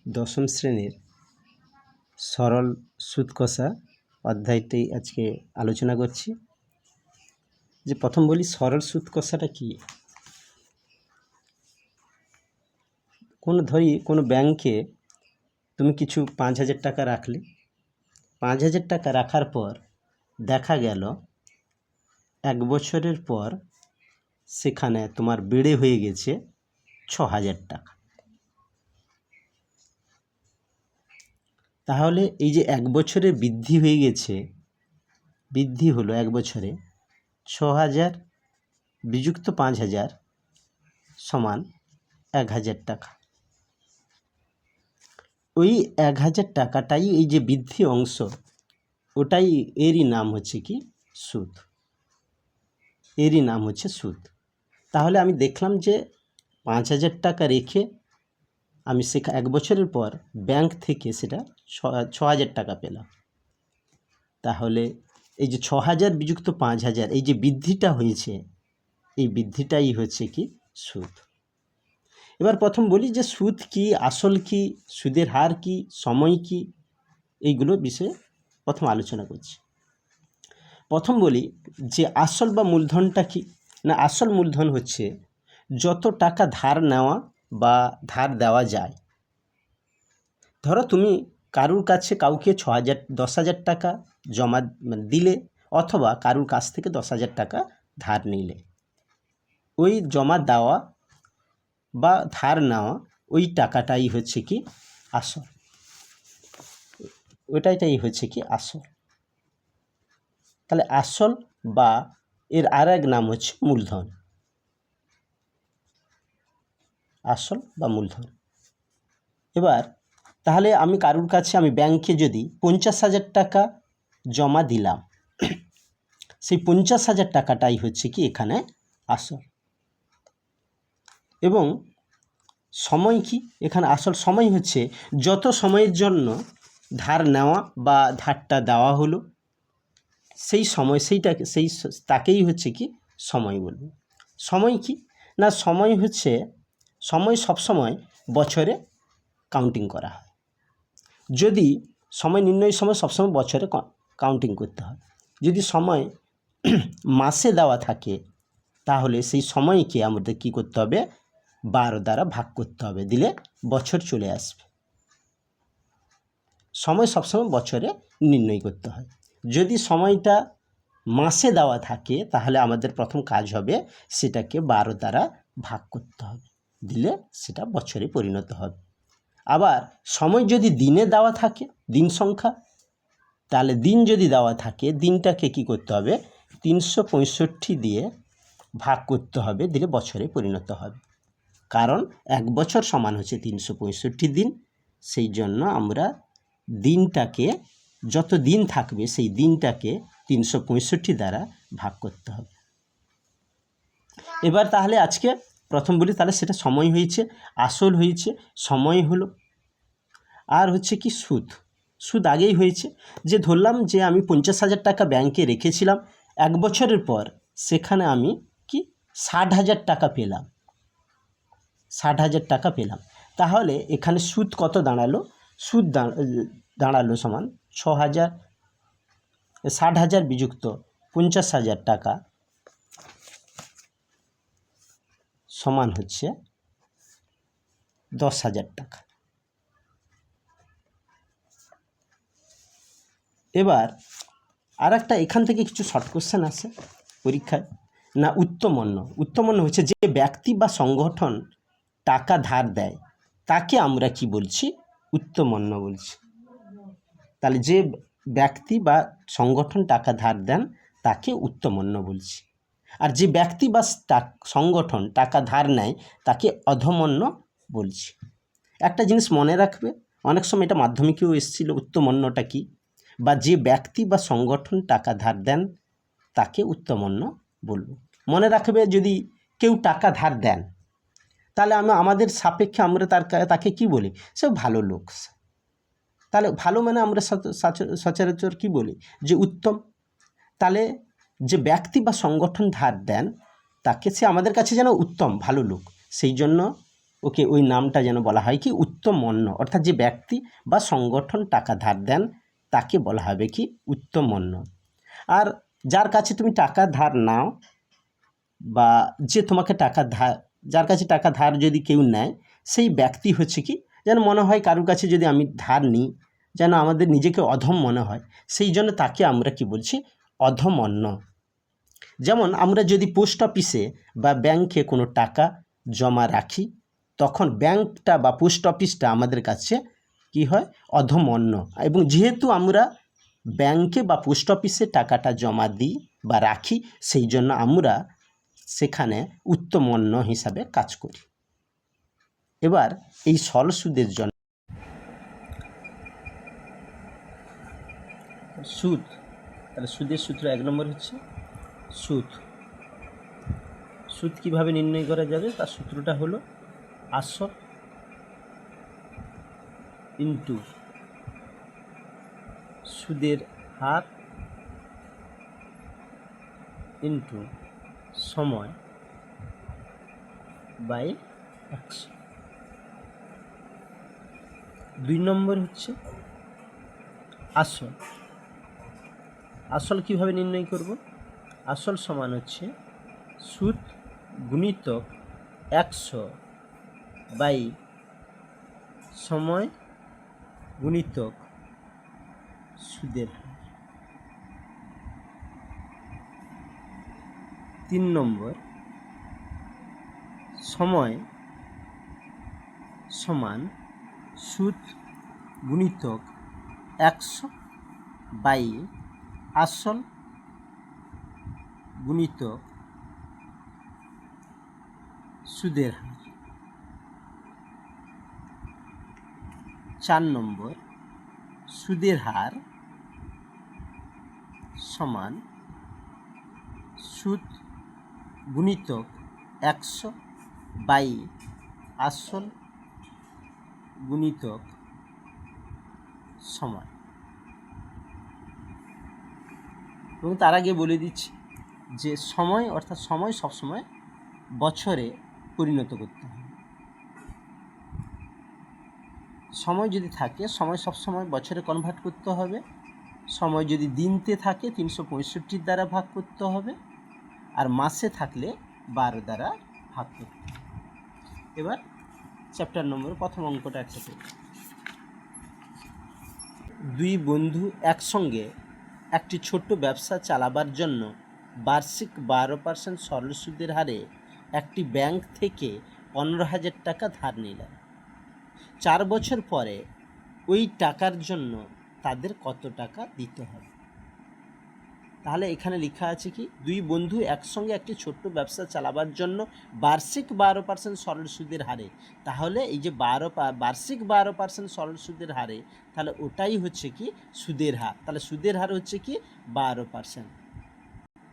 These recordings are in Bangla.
দশম শ্রেণীর সরল সুদ কষা অধ্যায়টি আজকে আলোচনা করছি। যে প্রথম বলি সরল সুদ কষাটা কি। কোনো ব্যাংকে তুমি কিছু 5,000 টাকা রাখলে, 5,000 টাকা রাখার পর দেখা গেল 1 বছরের পর সেখানে তোমার বেড়ে হয়ে গেছে 6,000 টাকা। তাহলে এই যে 1 বছরে বৃদ্ধি হয়ে গেছে, বৃদ্ধি হলো 1 বছরে 6,000 বিযুক্ত 5,000 সমান 1,000 টাকা। ওই 1,000 টাকাটাই এই যে বৃদ্ধি অংশ, ওটাই এরই নাম হচ্ছে কি সুদ, এরই নাম হচ্ছে সুদ। তাহলে আমি দেখলাম যে 5,000 টাকা রেখে আমি 1 বছরের পর ব্যাংক থেকে সেটা 6,000 টাকা পেলাম। তাহলে এই যে 6,000 বিযুক্ত 5,000 এই যে বৃদ্ধিটা হয়েছে, এই বৃদ্ধিটাই হচ্ছে কি সুদ। এবার প্রথম বলি যে সুদ কি, আসল কি, সুদের হার কি, সময় কি, এইগুলো বিষয়ে প্রথম আলোচনা করছি। প্রথম বলি যে আসল বা মূলধনটা কি না। আসল মূলধন হচ্ছে যত টাকা ধার নেওয়া বা ধার দেওয়া যায়। ধরো তুমি কারুর কাছে কাউকে 10,000 টাকা জমা দিলে, অথবা কারুর কাছ থেকে 10,000 টাকা ধার নিলে, ওই জমা দেওয়া বা ধার নেওয়া ওই টাকাটাই হচ্ছে কি আসল, ওইটাই হচ্ছে কি আসল। তাহলে আসল বা এর আর এক নাম হচ্ছে মূলধন, আসল বা মূলধন। এবার তাহলে আমি কারুর কাছে, আমি ব্যাংকে যদি 50,000 টাকা জমা দিলাম, সেই 50,000 টাকাটাই হচ্ছে কি এখানে আসল। এবং সময় কি এখানে আসল, সময় হচ্ছে যত সময়ের জন্য ধার নেওয়া বা ধারটা দেওয়া হলো, সেই সময় তাকেই হচ্ছে কি সময় বলবো। সময় কি না, সময় হচ্ছে, সময় সবসময় বছরে কাউন্টিং করা হয়। যদি সময় নির্ণয় সময় সবসময় বছরে কাউন্টিং করতে হয়। যদি সময় মাসে দেওয়া থাকে, তাহলে সেই সময়কে আমাদের কি করতে হবে, 12 দ্বারা ভাগ করতে হবে, দিলে বছর চলে আসবে। সময় সবসময় বছরে নির্ণয় করতে হয়। যদি সময়টা মাসে দেওয়া থাকে, তাহলে আমাদের প্রথম কাজ হবে সেটাকে 12 দ্বারা ভাগ করতে হবে, দিলে সেটা বছরে পরিণত হবে। আবার সময় যদি দিনে দেওয়া থাকে, দিন সংখ্যা, তাহলে দিন যদি দেওয়া থাকে, দিনটাকে কি করতে হবে, 365 দিয়ে ভাগ করতে হবে, দিলে বছরে পরিণত হবে। কারণ 1 বছর সমান হচ্ছে 365 দিন। সেই জন্য আমরা দিনটাকে, যত দিন থাকবে সেই দিনটাকে 365 দ্বারা ভাগ করতে হবে। এবার তাহলে আজকে প্রথম বলি, তাহলে সেটা সময় হয়েছে, আসল হয়েছে, সময় হলো। আর হচ্ছে কি সুদ, সুদ আগেই হয়েছে। যে ধরলাম যে আমি 50,000 টাকা ব্যাংকে রেখেছিলাম, 1 বছরের পর সেখানে আমি কি 60,000 টাকা পেলাম, 60,000 টাকা পেলাম। তাহলে এখানে সুদ কত দাঁড়ালো, সুদ দাঁড়ালো সমান 60,000 বিযুক্ত 50,000 টাকা সমান হচ্ছে 10,000 টাকা। এবার আর একটা এখান থেকে কিছু শর্ট কোশ্চেন আসে পরীক্ষায় না। উত্তমন্য হচ্ছে যে ব্যক্তি বা সংগঠন টাকা ধার দেয়, তাকে আমরা কি বলছি, উত্তমন্য বলছি। তাহলে যে ব্যক্তি বা সংগঠন টাকা ধার দেন তাকে উত্তমন্য বলছি। আর যে ব্যক্তি বা সংগঠন টাকা ধার নেয় তাকে অধমন্য বলছি। একটা জিনিস মনে রাখবে, অনেক সময় এটা মাধ্যমিকেও এসেছিল, উত্তমন্যটা কি, বা যে ব্যক্তি বা সংগঠন টাকা ধার দেন তাকে উত্তমন্য বলবো। মনে রাখবে, যদি কেউ টাকা ধার দেন, তাহলে আমাদের সাপেক্ষে আমরা তাকে কি বলি, সে ভালো লোক। তাহলে ভালো মানে আমরা সচরাচর কি বলি, যে উত্তম। তাহলে যে ব্যক্তি বা সংগঠন ধার দেন তাকে, সে আমাদের কাছে যেন উত্তম, ভালো লোক। সেই জন্য ওকে ওই নামটা যেন বলা হয় কি উত্তমন্য, অর্থাৎ যে ব্যক্তি বা সংগঠন টাকা ধার দেন তাকে বলা হবে কি উত্তমন্য। আর যার কাছে তুমি টাকা ধার নাও বা যে তোমাকে টাকা ধার, যার কাছে টাকা ধার যদি কেউ নেয় সেই ব্যক্তি হচ্ছে কি, যেন মনে হয় কারোর কাছে যদি আমি ধার নিই যেন আমাদের নিজেকে অধম মনে হয়, সেই জন্য তাকে আমরা কি বলছি অধমন্য। যেমন আমরা যদি পোস্ট অফিসে বা ব্যাংকে কোনো টাকা জমা রাখি তখন ব্যাংকটা বা পোস্ট অফিসটা আমাদের কাছে কি হয় অধমন্য, এবং যেহেতু আমরা ব্যাংকে বা পোস্ট অফিসে টাকাটা জমা দিই বা রাখি সেই জন্য আমরা সেখানে উত্তমন্য হিসাবে কাজ করি। এবার এই সরল সুদের জন্য সুদ, তাহলে সুদের সূত্র 1 নম্বর হচ্ছে সুদ। সুদ কীভাবে নির্ণয় করা যাবে, তার সূত্রটা হলো আসল ইন্টু সুদের হার ইন্টু সময় বাই 100। 2 নম্বর হচ্ছে আসল। আসল কীভাবে নির্ণয় করব, আসল সমান হচ্ছে সুদ গুণিতক 100 বাই সময় গুণিতক সুদের হার। 3 নম্বর সময় সমান সুদ গুণিতক 100 বাই আসল গুণিতক সুদের হার। 4 নম্বর সুদের হার সমান সুদ গুণিতক 100 বাই আসল গুণিতক সময়। এবং তার আগে বলে দিচ্ছি যে সময় অর্থাৎ সময় সবসময় বছরে পরিণত করতে হবে। সময় যদি থাকে সময় সবসময় বছরে কনভার্ট করতে হবে। সময় যদি দিনতে থাকে 365 দ্বারা ভাগ করতে হবে, আর মাসে থাকলে 12 দ্বারা ভাগ করতে হবে। এবার চ্যাপ্টার নম্বর প্রথম অঙ্কটা একটা করি। 2 বন্ধু একসঙ্গে একটি ছোট্ট ব্যবসা চালাবার জন্য বার্ষিক 12% সরল সুদের হারে একটি ব্যাংক থেকে 15,000 টাকা ধার নিলেন। 4 বছর পরে ওই টাকার জন্য তাদের কত টাকা দিতে হবে। তাহলে এখানে লেখা আছে কি 2 বন্ধু একসঙ্গে একটি ছোট্ট ব্যবসা চালাবার জন্য বার্ষিক 12% সরল সুদের হারে, তাহলে এই যে বার্ষিক 12% সরল সুদের হারে, তাহলে ওটাই হচ্ছে কি সুদের হার। তাহলে সুদের হার হচ্ছে কি 12%।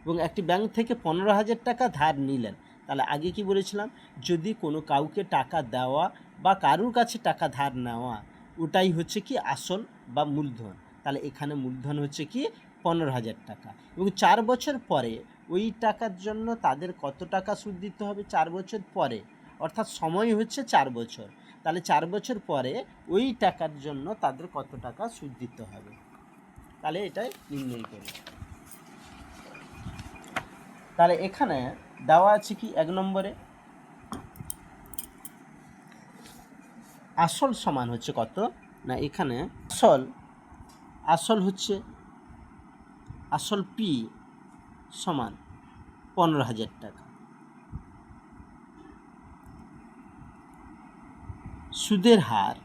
এবং একটি ব্যাংক থেকে 15,000 টাকা ধার নিলেন। তাহলে আগে কি বলেছিলাম, যদি কোনো কাউকে টাকা দেওয়া বা কারুর কাছে টাকা ধার নেওয়া ওটাই হচ্ছে কি আসল বা মূলধন। তাহলে এখানে মূলধন হচ্ছে কি 15,000 টাকা, এবং 4 বছর পরে ওই টাকার জন্য তাদের কত টাকা সুদ দিতে হবে 4 বছর পরে, অর্থাৎ সময় হচ্ছে 4 বছর। তাহলে 4 বছর পরে ওই টাকার জন্য তাদের কত টাকা সুদ দিতে হবে, তাহলে এটাই নির্ণয় করি। তাহলে এখানে দেওয়া আছে কি 1 নম্বরে আসল সমান হচ্ছে কত না, এখানে আসল হচ্ছে আসল পি সমান 15,000 টাকা। সুদের হার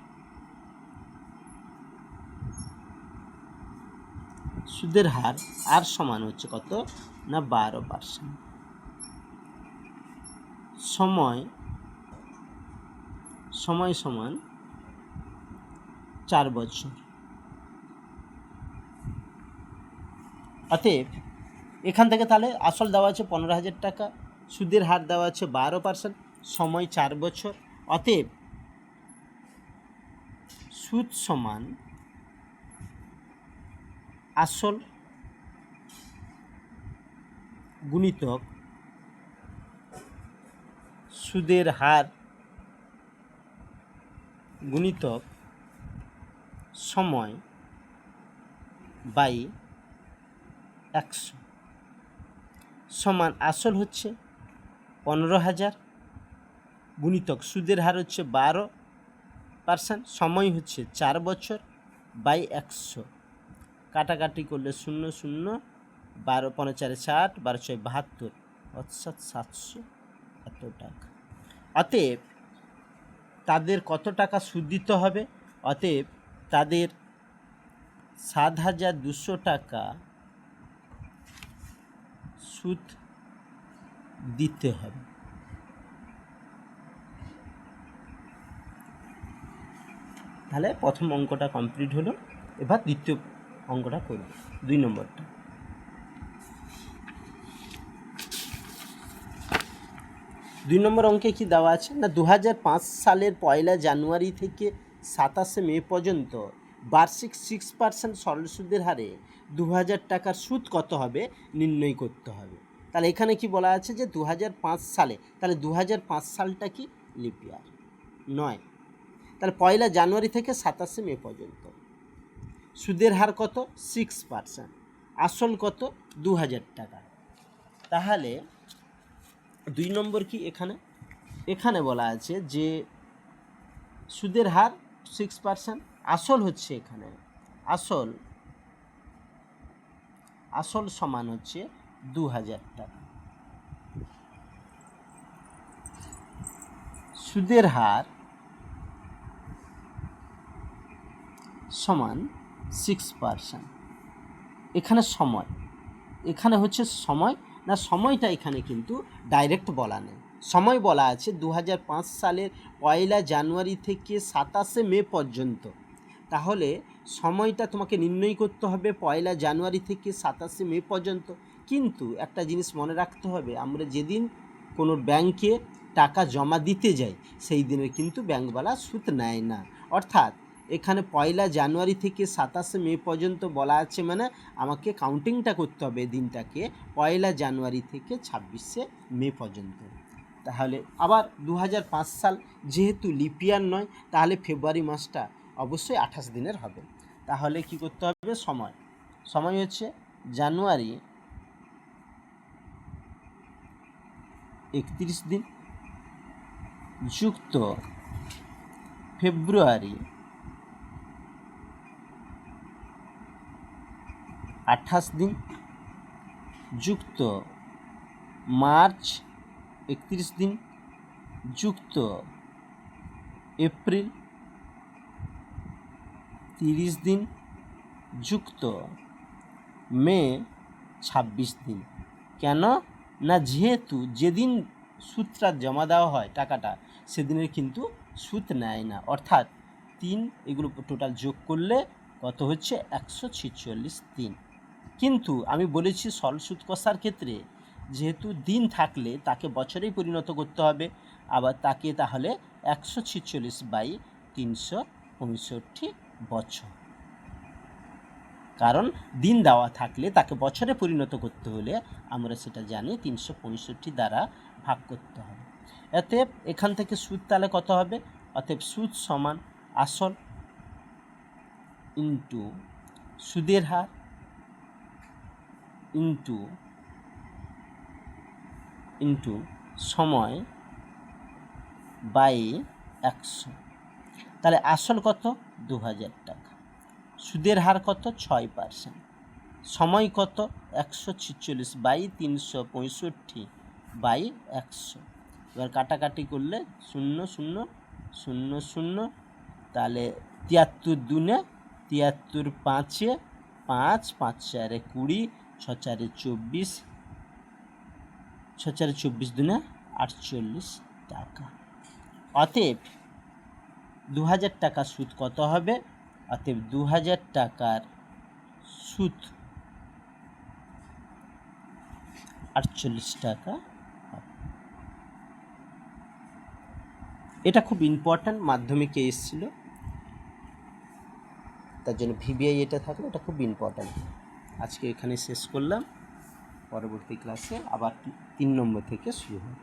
আর সমান হচ্ছে কত না 12%। সময় সমান 4 বছর। অতএব এখান থেকে তাহলে আসল দেওয়া আছে 15,000 টাকা, সুদের হার দেওয়া আছে 12%, সময় 4 বছর। অতএব সুদ সমান আসল গুণিতক সুদের হার গুণিতক সময় বাই 100 সমান আসল হচ্ছে 15,000 গুণিতক সুদের হার হচ্ছে 12%, সময় হচ্ছে 4 বছর বাই 100, কাটাকাটি করলে 0 0, 12 5 4 60, 12 6 72, অর্থাৎ 700 এত টাকা। অতএব তাদের কত টাকা সুদ দিতে হবে? অতএব তাদের 7,200 টাকা সুদ দিতে হবে। তাহলে প্রথম অঙ্কটা কমপ্লিট হলো। এবার দ্বিতীয় অঙ্কটা করব, 2 নম্বরটা। 2 নম্বর অঙ্কে কি দেওয়া আছে না, 2005 সালের 1 জানুয়ারি থেকে 27 মে পর্যন্ত বার্ষিক 6% সরল সুদের হারে 2,000 টাকার সুদ কত হবে নির্ণয় করতে হবে। তাহলে এখানে কি বলা আছে যে 2005 সালে, তাহলে 2005 সালটা কি লিপ ইয়ার নয়। তাহলে 1 জানুয়ারি থেকে 27 মে পর্যন্ত সুদের হার কত? 6%, আসল কত? 2,000 টাকা। তাহলে 2 নম্বর কি এখানে বলা আছে যে সুদের হার 6%, আসল হচ্ছে এখানে আসল সমান হচ্ছে 2,000 টাকা। সুদের হার সমান 6%। এখানে সময়, এখানে হচ্ছে সময় না, সময়টা এখানে কিন্তু ডাইরেক্ট বলা নেই। সময় বলা আছে 2005 সালের 1 জানুয়ারি থেকে 27 মে পর্যন্ত। তাহলে সময়টা তোমাকে নির্ণয় করতে হবে 1 জানুয়ারি থেকে 27 মে পর্যন্ত। কিন্তু একটা জিনিস মনে রাখতে হবে, আমরা যেদিন কোনো ব্যাংকে টাকা জমা দিতে যাই সেই দিনে কিন্তু ব্যাংকওয়ালা সুদ নেয় না। অর্থাৎ এখানে 1 জানুয়ারি থেকে 27 মে পর্যন্ত বলা আছে, মানে আমাকে কাউন্টিংটা করতে হবে দিনটাকে 1 জানুয়ারি থেকে 26 মে পর্যন্ত। তাহলে আবার 2005 সাল যেহেতু লিপ ইয়ার নয়, তাহলে ফেব্রুয়ারি মাসটা অবশ্যই 28 দিনের হবে। তাহলে কি করতে হবে? সময় হচ্ছে জানুয়ারি 31 দিন যুক্ত ফেব্রুয়ারি 28 দিন যুক্ত মার্চ 31 দিন যুক্ত এপ্রিল 30 দিন যুক্ত মে 26 দিন। কেন না, যেহেতু যেদিন সুদটা জমা দেওয়া হয় টাকাটা সেদিনের কিন্তু সুদ নেয় না। অর্থাৎ 3 এগুলো টোটাল যোগ করলে কত হচ্ছে? 146 দিন। কিন্তু আমি বলেছি সরল সুদ কষার ক্ষেত্রে যেহেতু দিন থাকলে তাকে বছরেই পরিণত করতে হবে, আবার তাকে তাহলে 146/365 বছর, কারণ দিন দেওয়া থাকলে তাকে বছরে পরিণত করতে হলে আমরা সেটা জানি 365 দ্বারা ভাগ করতে হবে। অতএব এখান থেকে সুদ তাহলে কত হবে? অতএব সুদ সমান আসল ইন্টু সুদের হার ইন্টু সময় বাই 100। তাহলে আসল কত? 2,000 টাকা, সুদের হার কত? 6%, সময় কত? 146/365/100। এবার কাটাকাটি করলে 0 0 0 0, তাহলে 73 দুনে 73, 5 5, 5 4 20, 6 4 24, 6 4 24 দুনে 48 টাকা। অতএব 2,000 টাকা সুদ কত হবে? অতএব 2,000 টাকার সুদ 48 টাকা। এটা খুব ইম্পর্ট্যান্ট, মাধ্যমিকে এসেছিল, তার জন্য ভিবিআই এটা থাকলে এটা খুব ইম্পর্ট্যান্ট। আজকে এখানে শেষ করলাম, পরবর্তী ক্লাসে আবার 3 নম্বর থেকে শুরু হবে।